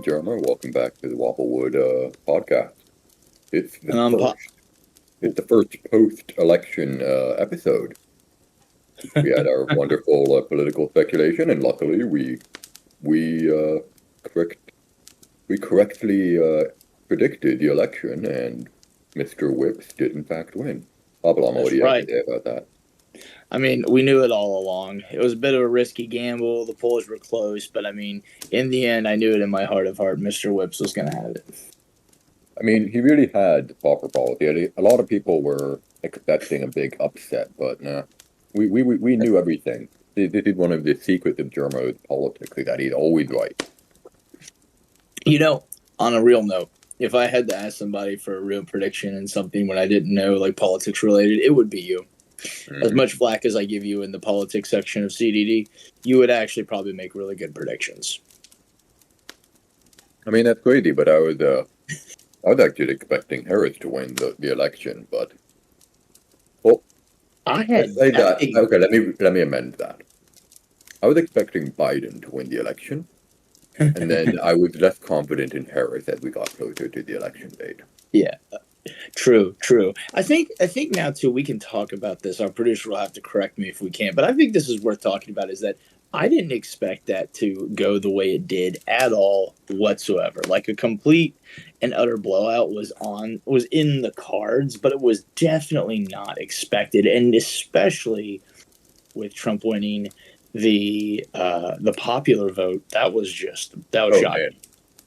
Jerma. Welcome back to the Wapplewood podcast. It's the And I'm po- first. It's the first post-election episode. We had our wonderful political speculation, and luckily we correct we correctly predicted the election, and Mr. Whips did in fact win. PapaLlama, what that's do you have to right. say about that? I mean, we knew it all along. It was a bit of a risky gamble. The polls were close, but I mean, in the end, I knew it in my heart of heart. Mr. Whips was going to have it. I mean, he really had the proper quality. A lot of people were expecting a big upset, but nah, we knew everything. This is one of the secrets of German politics, is that he's always right. You know, on a real note, if I had to ask somebody for a real prediction and something when I didn't know, like politics related, it would be you. As Hmm. much flack as I give you in the politics section of CDD, you would actually probably make really good predictions. I mean, that's crazy, but I was actually expecting Harris to win the election, but well, I let's had, say I that. think, Okay, let me amend that. I was expecting Biden to win the election, and then I was less confident in Harris as we got closer to the election date. yeah. True, true. I think now too we can talk about this. Our producer will have to correct me if we can't, but I think this is worth talking about. Is that I didn't expect that to go the way it did at all whatsoever. Like a complete and utter blowout was in the cards, but it was definitely not expected, and especially with Trump winning the popular vote, that was Oh man. shocking.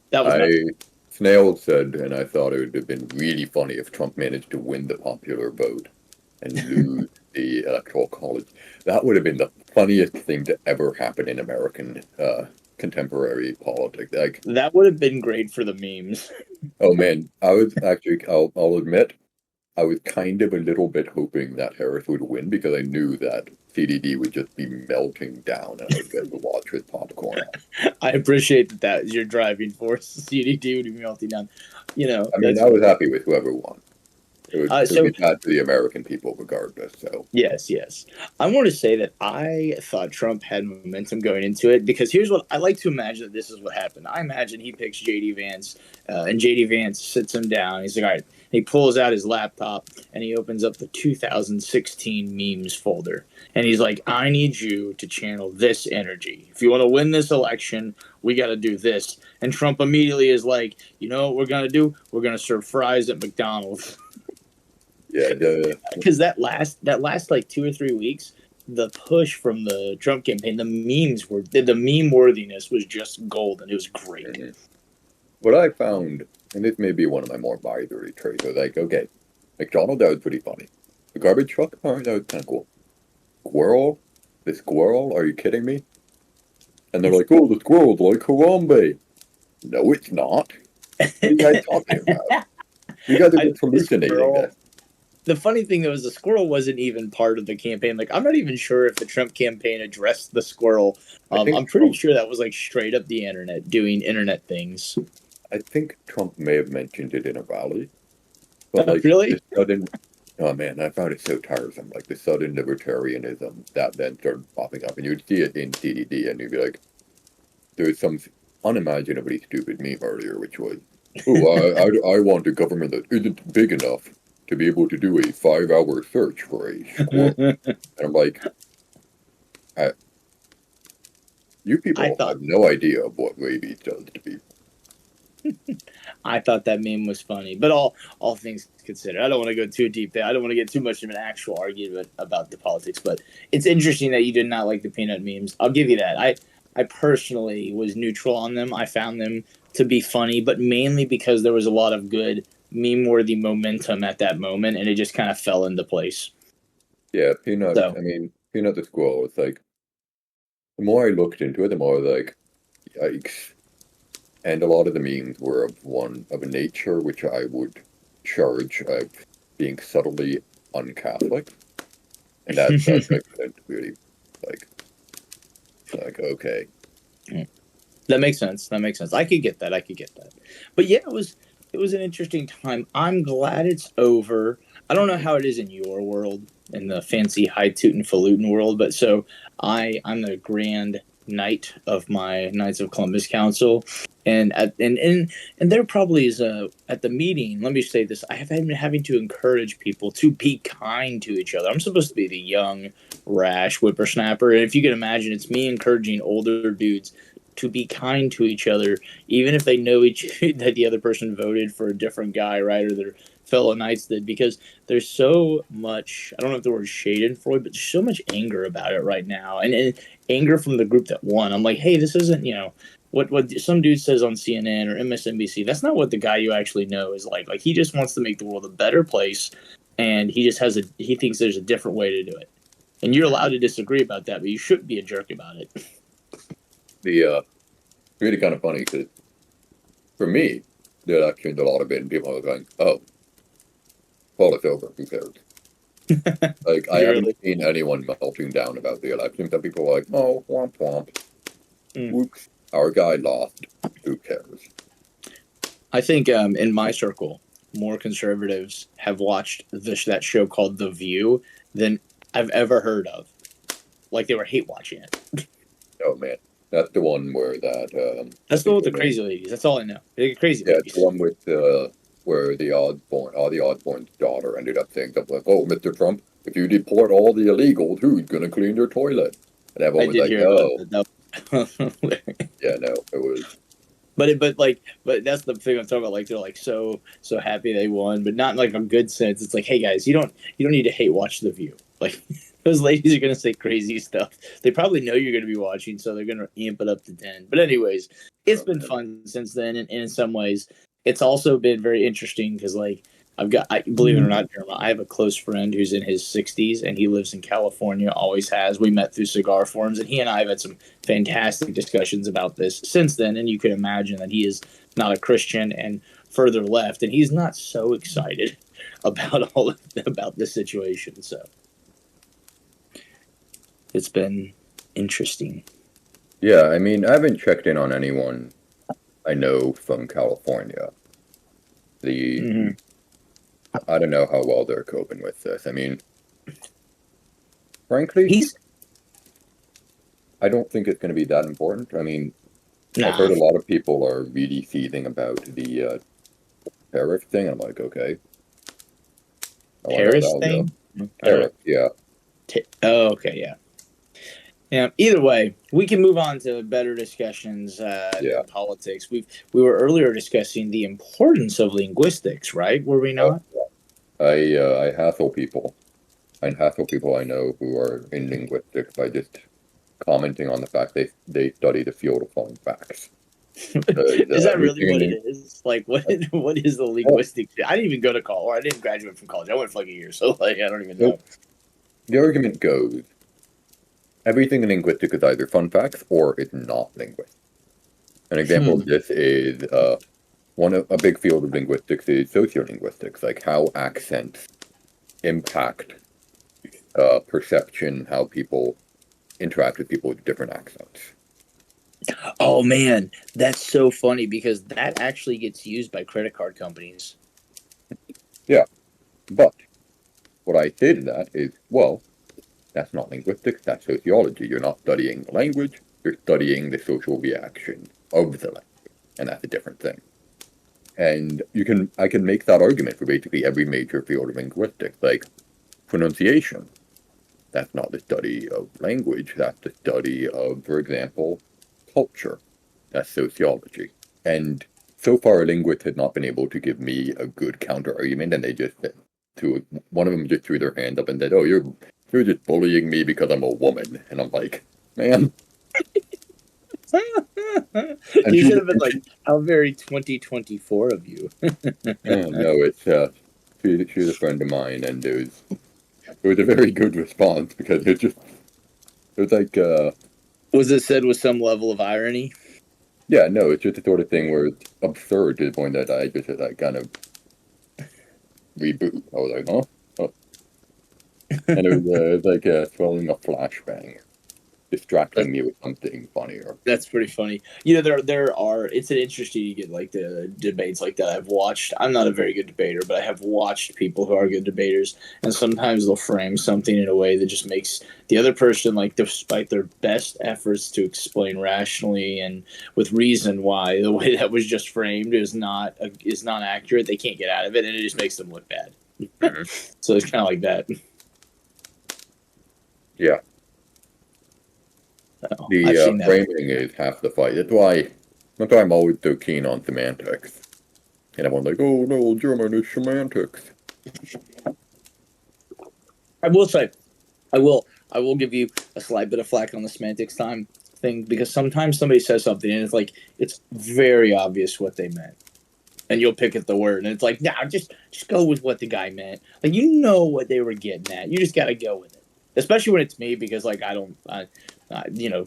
That was nuts. I Snail said, and I thought it would have been really funny if Trump managed to win the popular vote and lose the electoral college. That would have been the funniest thing to ever happen in American contemporary politics. Like, That would have been great for the memes. oh man, I was actually, I'll admit, I was kind of a little bit hoping that Harris would win because I knew that CDD would just be melting down and I would be able to watch with popcorn. I appreciate that is your driving force. CD2 to melting down. I mean, That's I was funny. happy with whoever won. It would So be bad for the American people regardless. So, yes, yes. I want to say that I thought Trump had momentum going into it because here's what I like to imagine that this is what happened. I imagine he picks JD Vance, and JD Vance sits him down. He's like, all right. He pulls out his laptop and he opens up the 2016 memes folder. And he's like, I need you to channel this energy. If you want to win this election, we got to do this. And Trump immediately is like, you know what we're going to do? We're going to serve fries at McDonald's. yeah, Because that last like 2 or 3 weeks, the push from the Trump campaign, the meme worthiness was just gold, and it was great. mhm. What I found, and this may be one of my more binary traits, was like, okay, McDonald, that was pretty funny. The garbage truck, all right, that was kind of cool. Squirrel? The squirrel? Are you kidding me? And they're like, oh, the squirrel's like Harambe. No, it's not. What are you guys talking about? You guys are I just hallucinating squirrel. this. The funny thing though is the squirrel wasn't even part of the campaign. Like I'm not even sure if the Trump campaign addressed the squirrel. I think I'm pretty Trump, sure that was like straight up the internet doing internet things. I think Trump may have mentioned it in a rally, but like Really? the sudden, oh man, I found it so tiresome. Like the sudden libertarianism that then started popping up, and you'd see it in CDD, and you'd be like, there was some unimaginably stupid meme earlier, which was, oh, I want a government that isn't big enough to be able to do a 5-hour search for a squirrel. And I'm like, I, you I people have thought no idea of what rabies does to people. I thought that meme was funny, but all things considered, I don't want to go too deep there. I don't want to get too much of an actual argument about the politics, but it's interesting that you did not like the peanut memes. I'll give you that. I personally was neutral on them. I found them to be funny, but mainly because there was a lot of good meme worthy momentum at that moment, and it just kind of fell into place. Yeah, Peanut, So I mean, Peanut the squirrel, it's like, the more I looked into it, the more like, yikes. And a lot of the memes were of a nature which I would charge of being subtly un-Catholic. And as such, I couldn't really, like, okay. that makes sense. That makes sense. I could get that. I could get that. But yeah, it was an interesting time. I'm glad it's over. I don't know how it is in your world, in the fancy high tootin' falutin world, but so I'm the grand night of my Knights of Columbus Council, and there probably is a at the meeting. Let me say this: I have been having to encourage people to be kind to each other. I'm supposed to be the young, rash whippersnapper, and if you can imagine, it's me encouraging older dudes to be kind to each other, even if they know each that the other person voted for a different guy, right, or their fellow knights did, because there's so much. I don't know if the word Schadenfreude, but there's so much anger about it right now, and anger from the group that won. I'm like, hey, this isn't what some dude says on CNN or MSNBC. That's not what the guy you actually know is like. Like he just wants to make the world a better place, and he thinks there's a different way to do it, and you're allowed to disagree about that, but you shouldn't be a jerk about it. The really kind of funny because for me, the election's a lot of it, and people are going, "Oh, call us over. Who cares?" Like I haven't seen anyone melting down about the election. Some people are like, "Oh, womp womp. Oops, our guy lost. Who cares?" I think in my circle, more conservatives have watched that show called The View than I've ever heard of. Like they were hate watching it. Oh man, that's the one where that. That's the one with the crazy ladies. That's all I know. They're crazy Yeah, ladies. it's the one with where the Osborne's daughter ended up saying something like, "Oh, Mr. Trump, if you deport all the illegals, who's gonna clean your toilet?" And everyone was like, "Oh, yeah, no, it was." But that's the thing I'm talking about. Like they're like so happy they won, but not in like a good sense. It's like, hey guys, you don't need to hate watch The View. Like those ladies are gonna say crazy stuff. They probably know you're gonna be watching, so they're gonna amp it up to 10. But anyways, it's been fun since then, and in some ways, it's also been very interesting because like believe it or not, Jerma, I have a close friend who's in his 60s and he lives in California, always has. We met through cigar forums, and he and I have had some fantastic discussions about this since then. And you can imagine that he is not a Christian and further left, and he's not so excited about about this situation. So it's been interesting. Yeah, I mean, I haven't checked in on anyone I know from California. I don't know how well they're coping with this. I mean, frankly, I don't think it's going to be that important. I mean, I've heard a lot of people are really seething about the tariff thing. I'm like, okay. Tariff thing? Tariff, yeah. Okay, yeah. Yeah. Either way, we can move on to better discussions in politics. We were earlier discussing the importance of linguistics, right? Were we not? I hassle people. I hassle people I know who are in linguistics by just commenting on the fact they study the field of foreign facts. Is that really what it is? Like, what is the linguistics? I didn't even go to college, or I didn't graduate from college. I went for like a year, so like I don't even know. The argument goes, everything in linguistics is either fun facts or it's not linguistics. An example of this is a big field of linguistics is sociolinguistics, like how accents impact perception, how people interact with people with different accents. Oh man, that's so funny because that actually gets used by credit card companies. Yeah, but what I say to that is, well, that's not linguistics, that's sociology. You're not studying the language, you're studying the social reaction of the language, and that's a different thing. And I can make that argument for basically every major field of linguistics, like pronunciation. That's not the study of language, that's the study of, for example, culture. That's sociology. And so far, a linguist has not been able to give me a good counter argument, and they just one of them just threw their hand up and said, "Oh, you're just bullying me because I'm a woman," and I'm like, man. You should have been like, "How very 2024 of you." No, it's she's a friend of mine, and it was a very good response because it was like was it said with some level of irony? Yeah, no, it's just the sort of thing where it's absurd to the point that I just had that kind of reboot. I was like, huh? Oh. And it was like throwing a flashbang. distracting me with something funnier. That's pretty funny. You know, there are. It's an interesting to get like the debates like that. I've watched. I'm not a very good debater, but I have watched people who are good debaters, and sometimes they'll frame something in a way that just makes the other person, like, despite their best efforts to explain rationally and with reason why the way that was just framed is not accurate. They can't get out of it, and it just makes them look bad. Mm-hmm. So it's kind of like that. Yeah. So, The I've seen that. framing is half the fight. That's why I'm always so keen on semantics. And everyone's like, oh no, German is semantics. I will say, I will give you a slight bit of flack on the semantics time thing, because sometimes somebody says something and it's like it's very obvious what they meant, and you'll pick at the word and it's like, nah, just go with what the guy meant. Like, you know what they were getting at. You just got to go with it. Especially when it's me, because like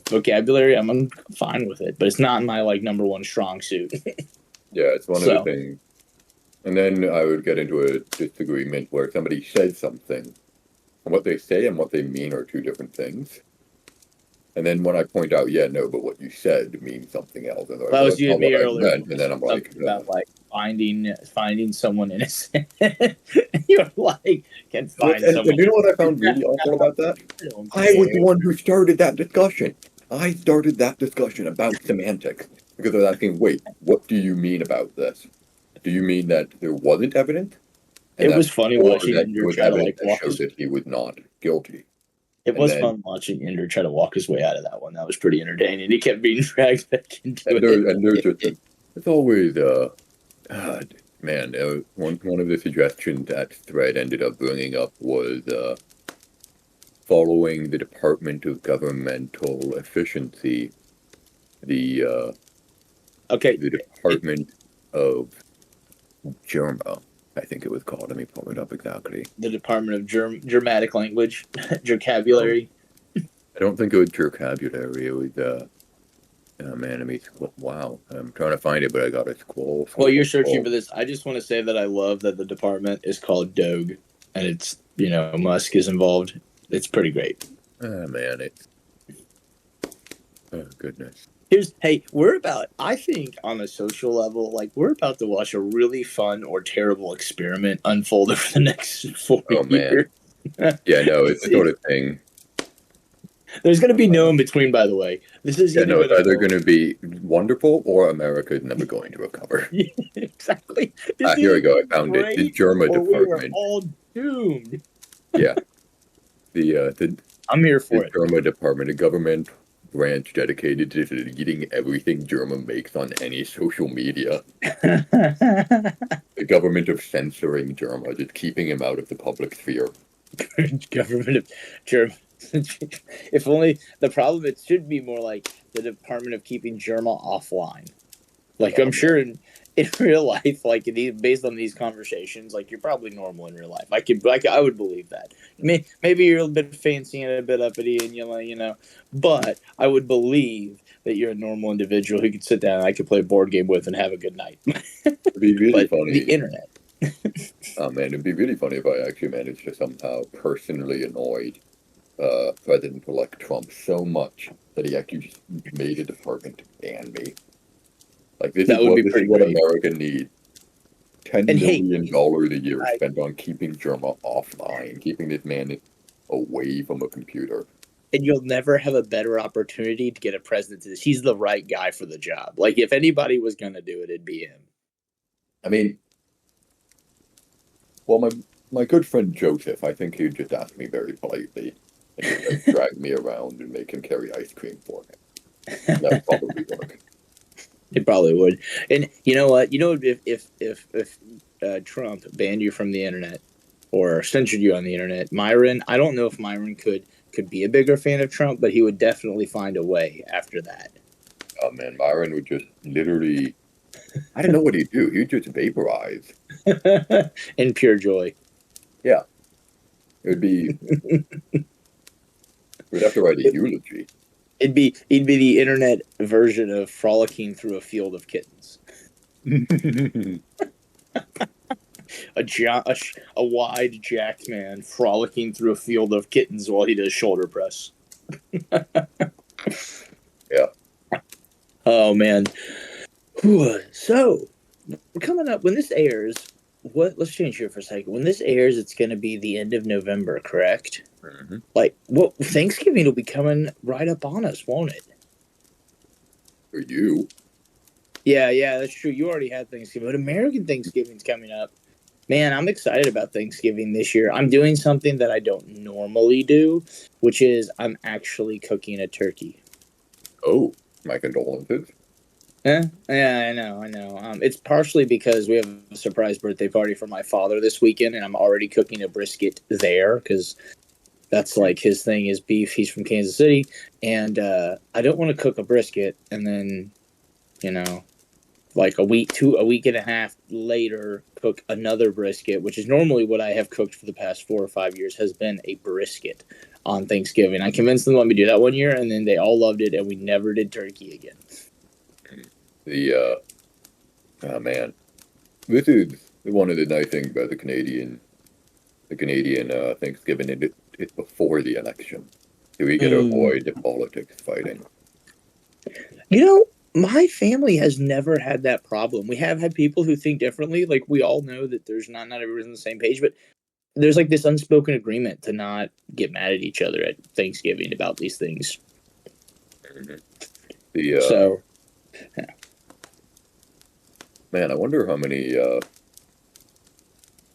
vocabulary, I'm fine with it, but it's not my like number one strong suit. Yeah, it's one of the So things. And then I would get into a disagreement where somebody says something, and what they say and what they mean are two different things. And then when I point out, yeah, no, but what you said means something else, and they're like, that well, was that's you not and me what I earlier. meant. And then I'm like, Something about like finding someone innocent. You're like, can find and someone. you know what I found really awful about that? I was the one who started that discussion. I started that discussion about semantics because I was asking, wait, what do you mean about this? Do you mean that there wasn't evidence? And It that, was funny or watching that there Ender was try to evidence like that walk showed his. that he was not guilty? It And was then, fun watching Ender try to walk his way out of that one. That was pretty entertaining. He kept being dragged back into there's it. just it's always man, one of the suggestions that thread ended up bringing up was following the Department of Governmental Efficiency, the Okay, the Department of Jerma, I think it was called. Let me pull it up exactly. the Department of Dramatic Language, Oh, vocabulary. I don't think it was Jerkabulary. It was oh man, let me wow. I'm trying to find it, but I gotta While you're searching scroll. for this, I just want to say that I love that the department is called Doge, and it's Musk is involved. It's pretty great. Oh man, it's oh goodness. We're about, I think on a social level, like we're about to watch a really fun or terrible experiment unfold over the next 40 Oh man. years. Yeah, no, it's the sort of thing. There's going to be no in between, by the way. This is Yeah, either no, going it's to either go. going to be wonderful or America is never going to recover. Yeah, exactly. This Here we either go. I goes found it. The great Germa or we are department. all doomed. Yeah, the I'm here the for it. Germa department, a government branch dedicated to deleting everything Germa makes on any social media. The government of censoring Germa, just keeping him out of the public sphere. Government of German. If only the problem, it should be more like the Department of Keeping Germa offline. Like, I'm sure in real life, like based on these conversations, like you're probably normal in real life. I would believe that. Maybe you're a bit fancy and a bit uppity, and but I would believe that you're a normal individual who could sit down and I could play a board game with and have a good night. It'd be really But the funny. internet. Oh man, it'd be really funny if I actually managed to somehow personally annoy President-elect Trump so much that he actually just made a department to ban me. Like That would be this is pretty what great. America needs. Ten And hey, million dollars a year I, spent on keeping Germa offline, keeping this man away from a computer. and you'll never have a better opportunity to get a president to this. He's the right guy for the job. Like, if anybody was going to do it, it'd be him. I mean, well, my good friend Joseph, I think he'd just ask me very politely and just like, drag me around and make him carry ice cream for him. That would probably work. It probably would. And you know what? If Trump banned you from the internet or censored you on the internet, Myron, I don't know if Myron could be a bigger fan of Trump, but he would definitely find a way after that. Oh man, Myron would just literally, I don't know what he'd do. He'd just vaporize. In pure joy. Yeah, it would be. We'd have to write a eulogy. He'd be the internet version of frolicking through a field of kittens. A wide jacked man frolicking through a field of kittens while he does shoulder press. Yeah. Oh man. Whew. So we're coming up when this airs. What? Let's change here for a second. When this airs, it's going to be the end of November, correct? Mm-hmm. Like, what? Thanksgiving will be coming right up on us, won't it? For you. Yeah, that's true. You already had Thanksgiving, but American Thanksgiving's coming up. Man, I'm excited about Thanksgiving this year. I'm doing something that I don't normally do, which is I'm actually cooking a turkey. Oh, my condolences. Yeah, I know. It's partially because we have a surprise birthday party for my father this weekend, and I'm already cooking a brisket there because that's like his thing is beef. He's from Kansas City, and I don't want to cook a brisket and then you know like a week and a half later cook another brisket, which is normally what I have cooked for the past 4 or 5 years has been a brisket on Thanksgiving. I convinced them to let me do that one year, and then they all loved it, and we never did turkey again. The oh man, this is one of the nice things about the Canadian Thanksgiving. It's before the election, so we get to Mm. avoid the politics fighting. You know, my family has never had that problem. We have had people who think differently. Like we all know that there's not everyone's on the same page, but there's like this unspoken agreement to not get mad at each other at Thanksgiving about these things. The So man, I wonder how many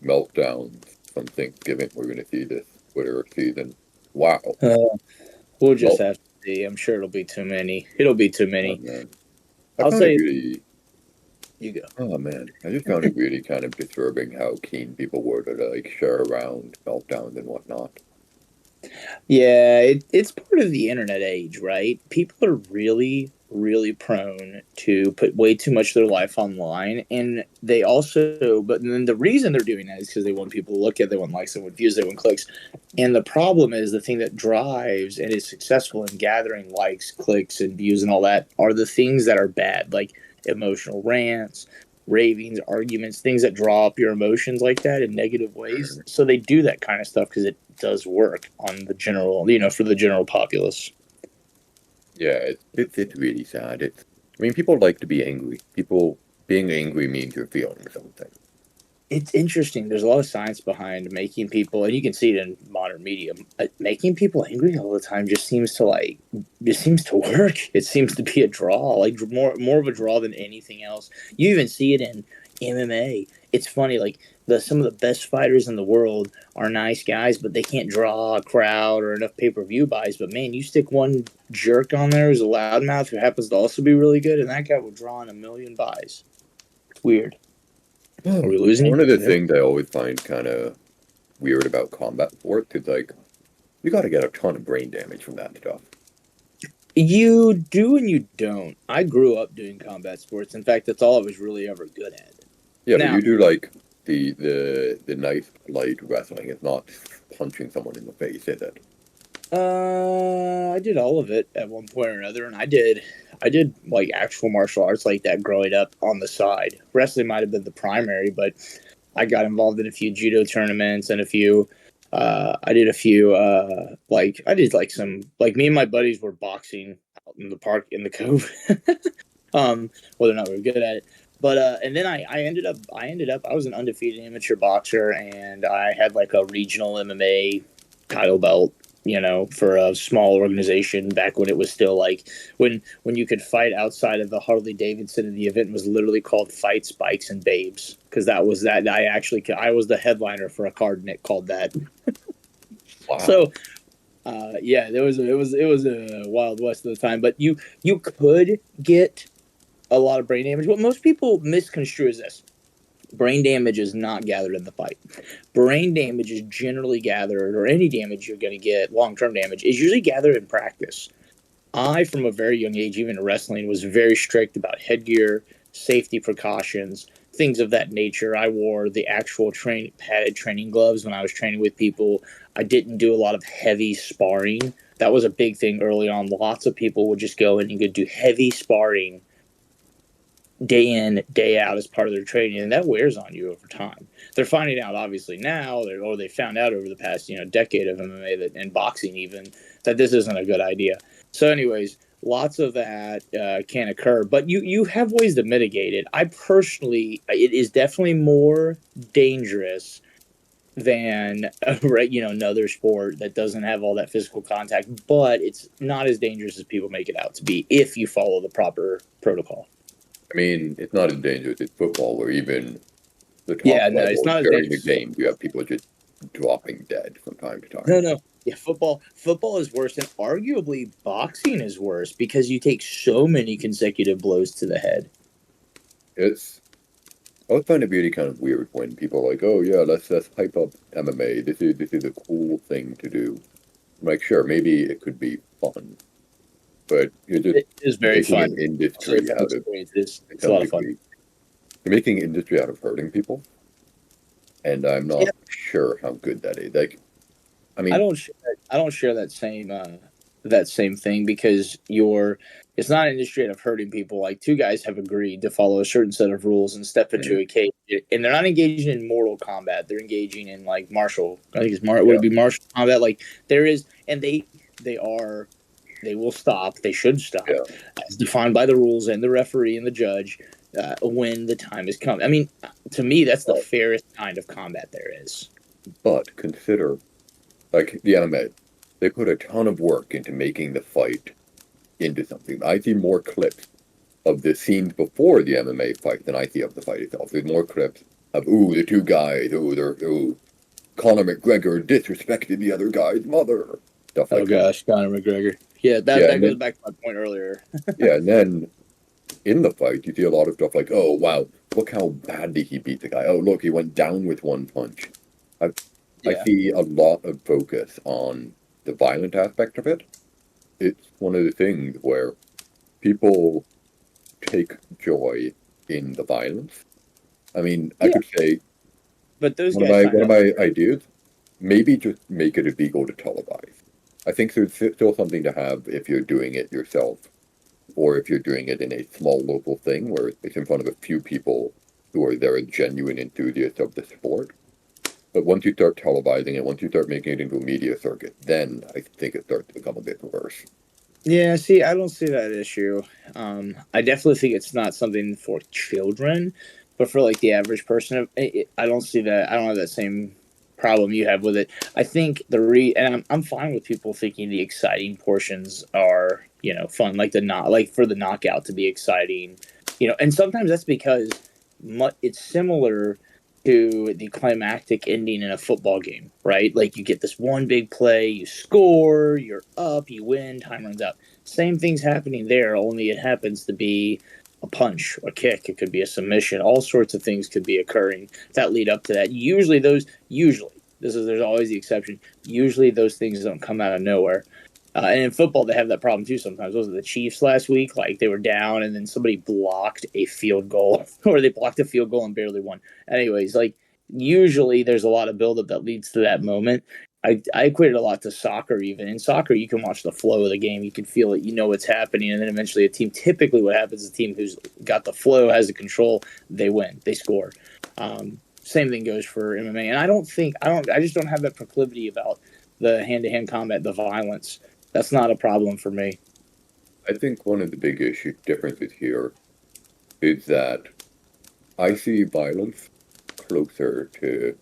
meltdowns from Thanksgiving we're going to see this Twitter season. Wow. uh, we'll just Well, have to see. I'm sure it'll be too many. It'll be too oh many. man, I I'll found it say really. you go. Oh man, I just found it really kind of disturbing how keen people were to like share around meltdowns and whatnot. Yeah, it's part of the internet age, right? People are really prone to put way too much of their life online. And they also, but then the reason they're doing that is because they want people to look at, they want likes, they want views, they want clicks. And the problem is the thing that drives and is successful in gathering likes, clicks, and views and all that are the things that are bad, like emotional rants, ravings, arguments, things that draw up your emotions like that in negative ways. So they do that kind of stuff because it does work on the general, for the general populace. Yeah, it's really sad. I mean, people like to be angry. People being angry means you're feeling something. It's interesting. There's a lot of science behind making people, and you can see it in modern media. Making people angry all the time just seems to work. It seems to be a draw, like more of a draw than anything else. You even see it in MMA. It's funny, like some of the best fighters in the world are nice guys, but they can't draw a crowd or enough pay per view buys. But man, you stick one jerk on there who's a loudmouth who happens to also be really good, and that guy will draw in a million buys. It's weird. Are we losing you? One of the Yep. things I always find kind of weird about combat sports is like you got to get a ton of brain damage from that stuff. You do and you don't. I grew up doing combat sports. In fact, that's all I was really ever good at. Yeah, but Now, you do like the nice light wrestling. It's not punching someone in the face, is it? I did all of it at one point or another, and I did like actual martial arts like that growing up on the side. Wrestling might have been the primary, but I got involved in a few judo tournaments and a few. I did a few. Like I did like some. Like me and my buddies were boxing out in the park in the cove. Whether or not we were good at it. But and then I was an undefeated amateur boxer, and I had like a regional MMA title belt, for a small organization back when it was still like when you could fight outside of the Harley Davidson, and the event was literally called Fights, Bikes, and Babes, because that I was the headliner for a card Nick called that. Wow. So yeah, it was a wild west at the time, but you could get a lot of brain damage. What most people misconstrue is this: brain damage is not gathered in the fight. Brain damage is generally gathered, or any damage you're going to get, long term damage, is usually gathered in practice. I, from a very young age, even in wrestling, was very strict about headgear, safety precautions, things of that nature. I wore the actual padded training gloves when I was training with people. I didn't do a lot of heavy sparring. That was a big thing early on. Lots of people would just go and you could do heavy sparring day in, day out as part of their training, and that wears on you over time. They're finding out obviously now, or they found out over the past decade of MMA that, and boxing even, that this isn't a good idea. So, anyways, lots of that can occur, but you have ways to mitigate it. I personally, it is definitely more dangerous than another sport that doesn't have all that physical contact, but it's not as dangerous as people make it out to be if you follow the proper protocol. I mean, it's not as dangerous as football, where even the top It's level not as during the dangerous. game, you have people just dropping dead from time to time. No. Yeah, football is worse, and arguably boxing is worse because you take so many consecutive blows to the head. I always find it really kind of weird when people are like, "Oh yeah, let's hype up MMA. This is a cool thing to do." I'm like, sure, maybe it could be fun, but you're just It is very making fun. an industry out of It's a lot of fun. You're making an industry out of hurting people, and I'm not sure how good that is. Like, I mean, I don't share that same thing because it's not an industry of hurting people. Like two guys have agreed to follow a certain set of rules and step into a cage, and they're not engaging in mortal combat. They're engaging in like martial. I think would it be martial combat? Like there is, and they are. They will stop. They should stop, as defined by the rules and the referee and the judge, when the time has come. I mean, to me, that's the fairest kind of combat there is. But consider, like the MMA, they put a ton of work into making the fight into something. I see more clips of the scenes before the MMA fight than I see of the fight itself. There's more clips of the two guys, Conor McGregor disrespected the other guy's mother. Stuff like gosh, Conor McGregor. Yeah, that goes back to my point earlier. Yeah, and then in the fight, you see a lot of stuff like, "Oh wow, look how badly he beat the guy. Oh look, he went down with one punch." I see a lot of focus on the violent aspect of it. It's one of the things where people take joy in the violence. I mean, I could say, but those one of my ideas, maybe just make it illegal to televise. I think there's still something to have if you're doing it yourself, or if you're doing it in a small local thing where it's in front of a few people who are there, genuine enthusiasts of the sport. But once you start televising it, once you start making it into a media circuit, then I think it starts to become a bit perverse. Yeah, see, I don't see that issue. I definitely think it's not something for children, but for like the average person, I don't see that. I don't have that same problem you have with it. I think and I'm fine with people thinking the exciting portions are fun, like for the knockout to be exciting, and sometimes that's because it's similar to the climactic ending in a football game, right? Like you get this one big play, you score, you're up, you win, time runs out. Same thing's happening there, only it happens to be a punch, a kick, it could be a submission, all sorts of things could be occurring that lead up to that. There's always the exception. Usually those things don't come out of nowhere. And in football, they have that problem too sometimes. Was it the Chiefs last week? Like they were down and then somebody blocked a field goal or they blocked a field goal and barely won. Anyways, like usually there's a lot of buildup that leads to that moment. I equate it a lot to soccer even. In soccer, you can watch the flow of the game. You can feel it. You know what's happening. And then eventually typically what happens is a team who's got the flow, has the control, they win. They score. Same thing goes for MMA. And I just don't have that proclivity about the hand-to-hand combat, the violence. That's not a problem for me. I think one of the big differences here is that I see violence closer to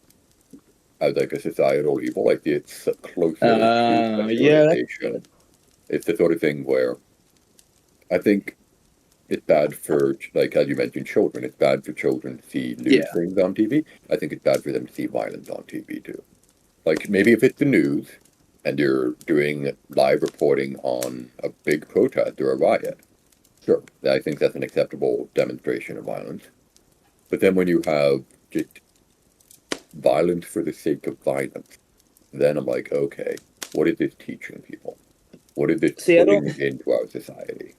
as like a societal evil. Like it's closer to sexualization. It's the sort of thing where I think it's bad for, like as you mentioned, children. It's bad for children to see news things on TV. I think it's bad for them to see violence on TV too. Like maybe if it's the news and you're doing live reporting on a big protest or a riot, sure, I think that's an acceptable demonstration of violence. But then when you have just violence for the sake of violence, then I'm like, okay, what is this teaching people? What is this putting into our society?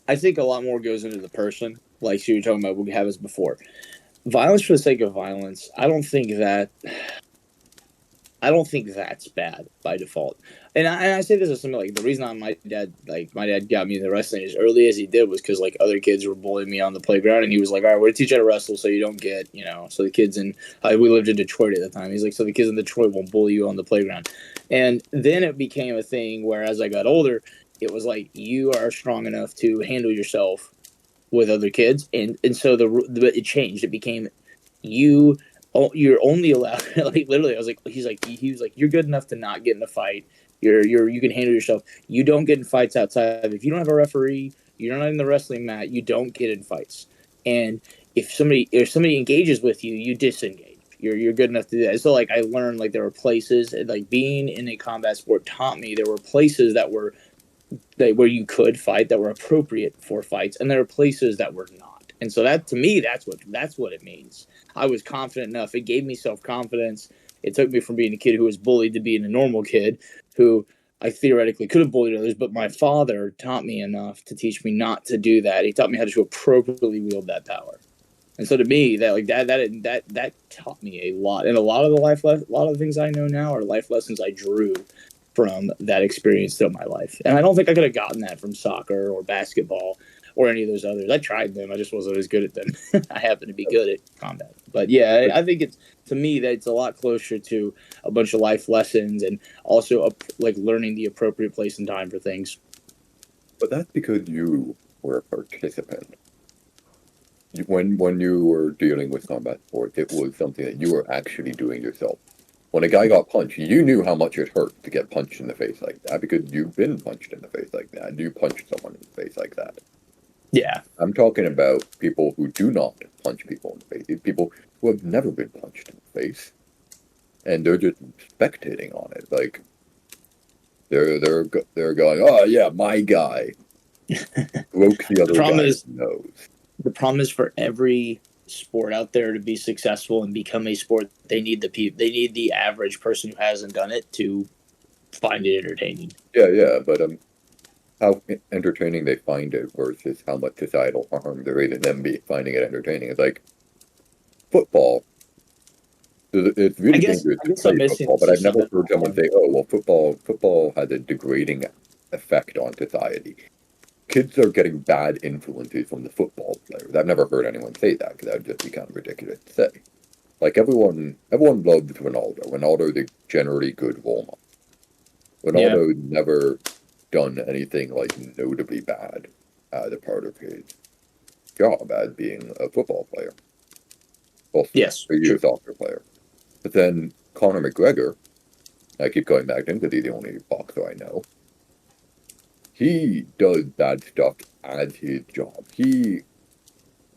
I think a lot more goes into the person. Like you were talking about, we have this before. Violence for the sake of violence. I don't think that I don't think that's bad by default. And I say this as something like the reason my dad got me into wrestling as early as he did was because like other kids were bullying me on the playground, and he was like, "All right, we're gonna teach you how to wrestle so you don't get so the kids in we lived in Detroit at the time. He's like, so the kids in Detroit won't bully you on the playground." And then it became a thing where as I got older, it was like you are strong enough to handle yourself with other kids, and so it changed. It became you you're only allowed like literally I was like he was like you're good enough to not get in a fight. You can handle yourself. You don't get in fights outside. If you don't have a referee, you're not in the wrestling mat, you don't get in fights. And if somebody engages with you, you disengage. You're good enough to do that. So like I learned like there were places like being in a combat sport taught me there were places where you could fight that were appropriate for fights, and there are places that were not. And so that to me, that's what it means. I was confident enough. It gave me self confidence. It took me from being a kid who was bullied to being a normal kid who I theoretically could have bullied others, but my father taught me enough to teach me not to do that. He taught me how to appropriately wield that power. And so to me, that taught me a lot, and a lot of a lot of the things I know now are life lessons I drew from that experience throughout my life. And I don't think I could have gotten that from soccer or basketball or any of those others. I tried them, I just wasn't as good at them. I happen to be good at combat, but yeah, I think it's to me that it's a lot closer to a bunch of life lessons and also like learning the appropriate place and time for things. But that's because you were a participant. When you were dealing with combat sports, it was something that you were actually doing yourself. When a guy got punched, you knew how much it hurt to get punched in the face like that because you've been punched in the face like that. You punched someone in the face like that. Yeah. I'm talking about people who do not punch people in the face. These people who have never been punched in the face, and they're just spectating on it. Like they're going, "Oh yeah, my guy broke the other guy's nose." The problem is for every sport out there to be successful and become a sport, they need the average person who hasn't done it to find it entertaining. Yeah, but how entertaining they find it versus how much societal harm there is in them finding it entertaining. It's like football. It's really dangerous to play football, but I've never heard someone say, "Oh, well, football has a degrading effect on society." Kids are getting bad influences from the football players. I've never heard anyone say that because that would just be kind of ridiculous to say. Like everyone loves Ronaldo. Ronaldo's a generally good role model. Ronaldo's never done anything like notably bad as a part of his job as being a football player. Well, yes, a soccer player. But then Conor McGregor, I keep going back to him because he's the only boxer I know. He does bad stuff as his job. He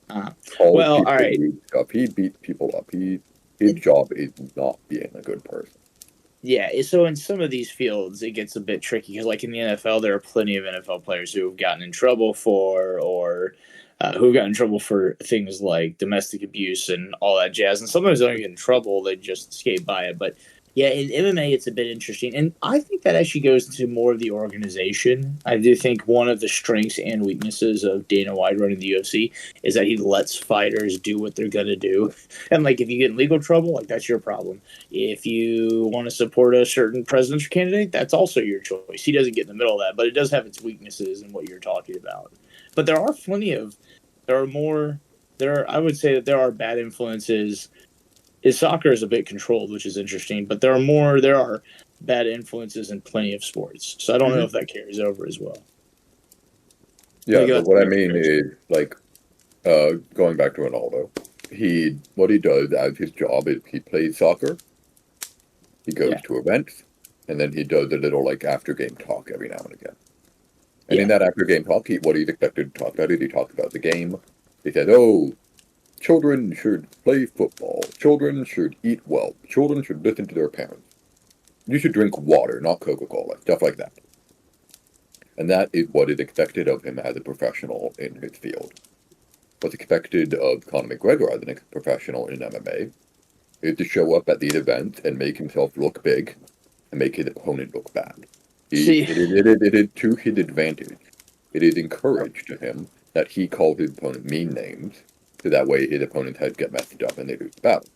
calls people rude stuff. He beats people up. His job is not being a good person. Yeah, so in some of these fields, it gets a bit tricky because, like in the NFL, there are plenty of NFL players who have gotten in trouble for things like domestic abuse and all that jazz. And sometimes they don't get in trouble; they just skate by it. But yeah, in MMA, it's a bit interesting, and I think that actually goes into more of the organization. I do think one of the strengths and weaknesses of Dana White running the UFC is that he lets fighters do what they're gonna do, and like if you get in legal trouble, like that's your problem. If you want to support a certain presidential candidate, that's also your choice. He doesn't get in the middle of that, but it does have its weaknesses in what you're talking about. But I would say that there are bad influences. Soccer is a bit controlled, which is interesting, but there are bad influences in plenty of sports. So I don't know if that carries over as well. Yeah, but what I mean is like going back to Ronaldo, what he does as his job is he plays soccer. He goes to events, and then he does a little like after game talk every now and again. And in that after game talk, what he's expected to talk about is he talks about the game. He said, "Oh, children should play football. Children should eat well. Children should listen to their parents. You should drink water, not Coca-Cola." Stuff like that. And that is what is expected of him as a professional in his field. What's expected of Conor McGregor as a professional in MMA is to show up at these events and make himself look big and make his opponent look bad. It is to his advantage. It is encouraged to him that he calls his opponent mean names, so that way his opponent's head get messed up and they lose the battle.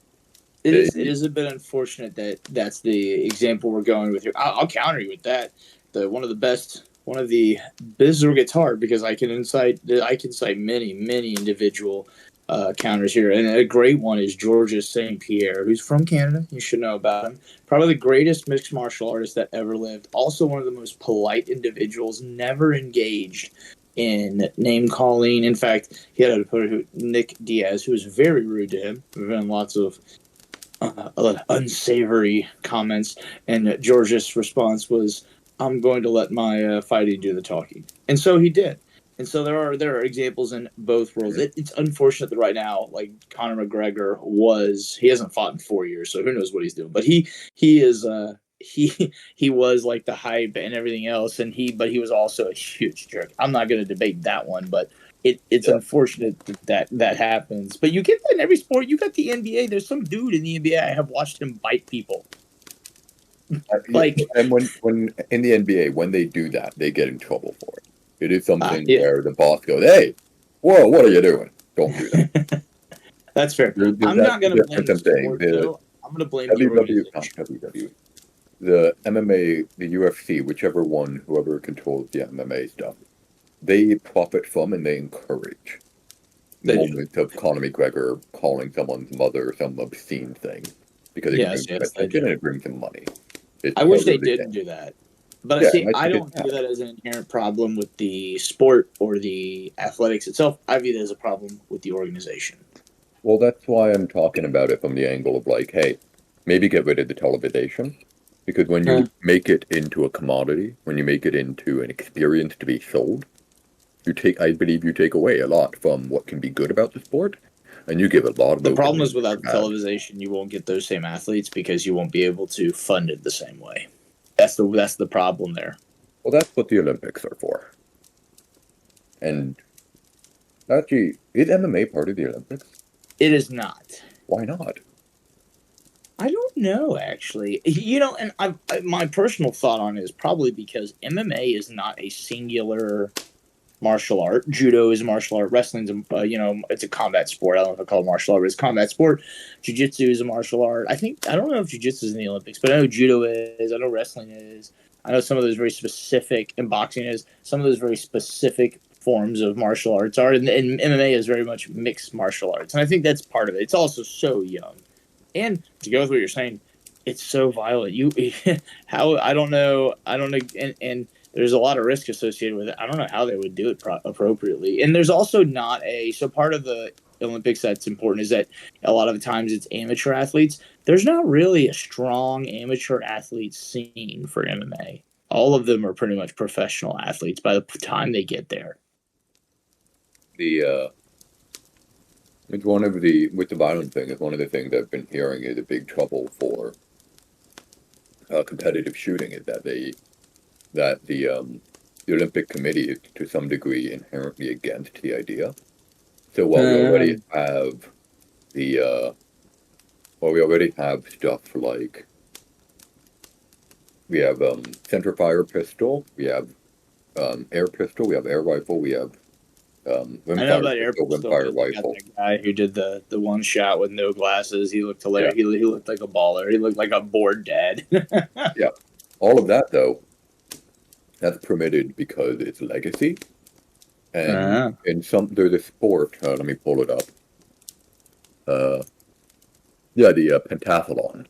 It They, is. It is a bit unfortunate that that's the example we're going with here. I'll counter you with that. The one of the this will get hard because I can cite many individual counters here, and a great one is Georges St. Pierre, who's from Canada. You should know about him. Probably the greatest mixed martial artist that ever lived. Also one of the most polite individuals. Never engaged in name calling. In fact, he had a Nick Diaz, who was very rude to him. There have been lots of unsavory comments, and George's response was, "I'm going to let my fighting do the talking," and so he did. And so there are examples in both worlds. It's unfortunate that right now, like Conor McGregor he hasn't fought in 4 years, so who knows what he's doing. But he is he was like the hype and everything else, but he was also a huge jerk. I'm not going to debate that one, but it's yeah. unfortunate that happens. But you get that in every sport. You got the NBA. There's some dude in the NBA. I have watched him bite people. Like, And when in the NBA, when they do that, they get in trouble for it. It is something yeah, where the boss goes, "Hey, whoa, what are you doing? Don't do that." that's fair. I'm That's not the going to blame difference the I'm saying. sport The though. I'm going to blame the not organization. WWE, the MMA, the UFC, whichever one, whoever controls the MMA stuff, they profit from and they encourage They do. moments of Conor McGregor calling someone's mother some obscene thing because it Yes, brings them yes, they attention do. and it brings them money. It's I wish part they of the didn't game. do that. But Yeah, see, and I I think it's don't view bad. that as an inherent problem with the sport or the athletics itself. I view that as a problem with the organization. Well, that's why I'm talking about it from the angle of like, hey, maybe get rid of the television. Because when Uh, you make it into a commodity, when you make it into an experience to be sold, I believe you take away a lot from what can be good about the sport, and you give a lot of the those problem is things that are without the bad. television, you won't get those same athletes because you won't be able to fund it the same way. That's the problem there. Well, that's what the Olympics are for. And actually, is MMA part of the Olympics? It is not. Why not? I don't know actually. And my personal thought on it is probably because MMA is not a singular martial art. Judo is a martial art. Wrestling's it's a combat sport. I don't know if I call it martial art, but it's a combat sport. Jiu-jitsu is a martial art. I don't know if jiu-jitsu is in the Olympics, but I know judo is. I know wrestling is. I know some of those very specific, and boxing is. Some of those very specific forms of martial arts are, and MMA is very much mixed martial arts, and I think that's part of it. It's also so young, and to go with what you're saying, it's so violent. How I don't know, and there's a lot of risk associated with it. I don't know how they would do it appropriately. And there's also not so part of the Olympics that's important is that a lot of the times it's amateur athletes. There's not really a strong amateur athlete scene for MMA. All of them are pretty much professional athletes by the time they get there. The It's one of the with the violent thing. It's one of the things I've been hearing is a big trouble for competitive shooting is that the Olympic Committee is to some degree inherently against the idea. So Um, the while we already have stuff like we have center fire pistol, we have air pistol, we have air rifle, we have I know rimfire about air pistol, pistol rimfire because they got rifle. that guy who did the one shot with no glasses. He looked Yeah, hilarious. He looked like a baller. He looked like a bored dad. yeah. All of that though, that's permitted because it's legacy. And uh, in some there's a sport. Let me pull it up. Uh, yeah, the pentathlon.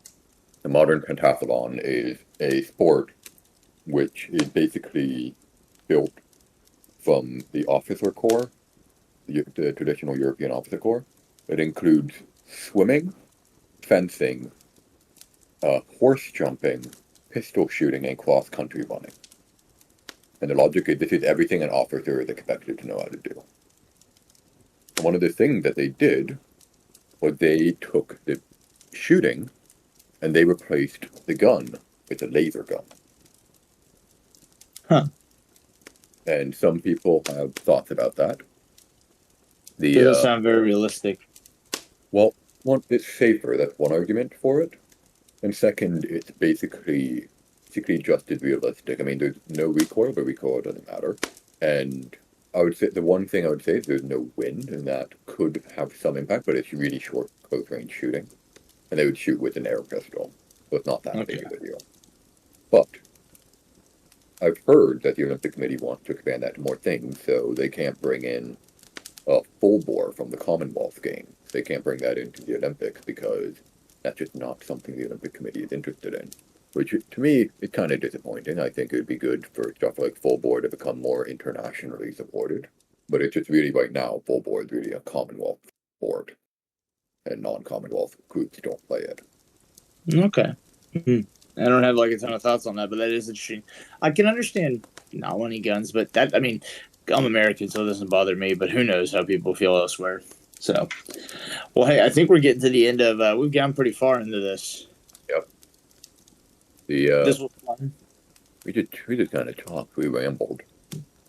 The modern pentathlon is a sport which is basically built from the officer corps, the traditional European officer corps. It includes swimming, fencing, horse jumping, pistol shooting, and cross country running. And the logic is this is everything an officer is expected to know how to do. And one of the things that they did was they took the shooting and they replaced the gun with a laser gun. huh. And some people have thoughts about that. The Doesn't sound very realistic. well, one, it's safer. That's one argument for it. And second, it's basically just as realistic. I mean, there's no recoil, but recoil doesn't matter. And I would say the one thing I would say is there's no wind, and that could have some impact, but it's really short, close range shooting. and they would shoot with an air pistol. So it's not that big Okay. of a deal. But I've heard that the Olympic Committee wants to expand that to more things, so they can't bring in a full bore from the Commonwealth Games. They can't bring that into the Olympics because that's just not something the Olympic Committee is interested in. Which, to me, is kind of disappointing. I think it would be good for stuff like full bore to become more internationally supported. But it's just really, right now, full bore is really a Commonwealth sport, and non-Commonwealth groups don't play it. Okay. I don't have like a ton of thoughts on that, but that is interesting. I can understand not wanting guns, but that, I mean, I'm American, so it doesn't bother me, but who knows how people feel elsewhere. So, well, hey, I think we're getting to the end of, we've gone pretty far into this. Yep. This was fun. We just kind of talked. We rambled.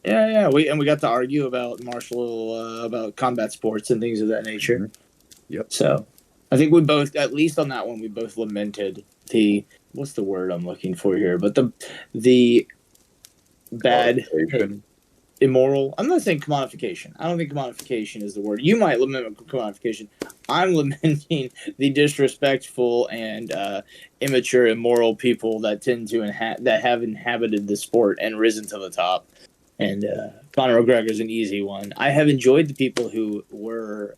Yeah. We got to argue about about combat sports and things of that nature. Mm-hmm. Yep. So, I think we both, at least on that one, we both lamented the, what's the word I'm looking for here? But the bad, immoral. I'm not saying commodification. I don't think commodification is the word. You might lament commodification. I'm lamenting the disrespectful and immature, immoral people that tend to that have inhabited the sport and risen to the top. And Conor McGregor's an easy one. I have enjoyed the people who were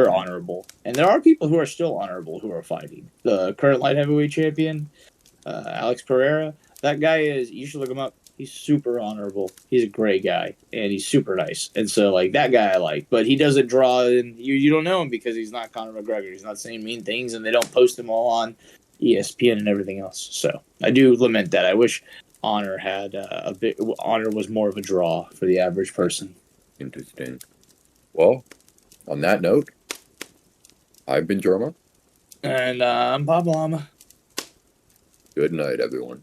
honorable, and there are people who are still honorable who are fighting. The current light heavyweight champion, Alex Pereira. That guy is. You should look him up. He's super honorable. He's a great guy, and he's super nice. And so, like, that guy I like. But he doesn't draw in. You don't know him because he's not Conor McGregor. He's not saying mean things, and they don't post him all on ESPN and everything else. So I do lament that. I wish Honor had a bit. Honor was more of a draw for the average person. Interesting. Well, on that note, I've been Jerma. And I'm PapaLlama. Good night, everyone.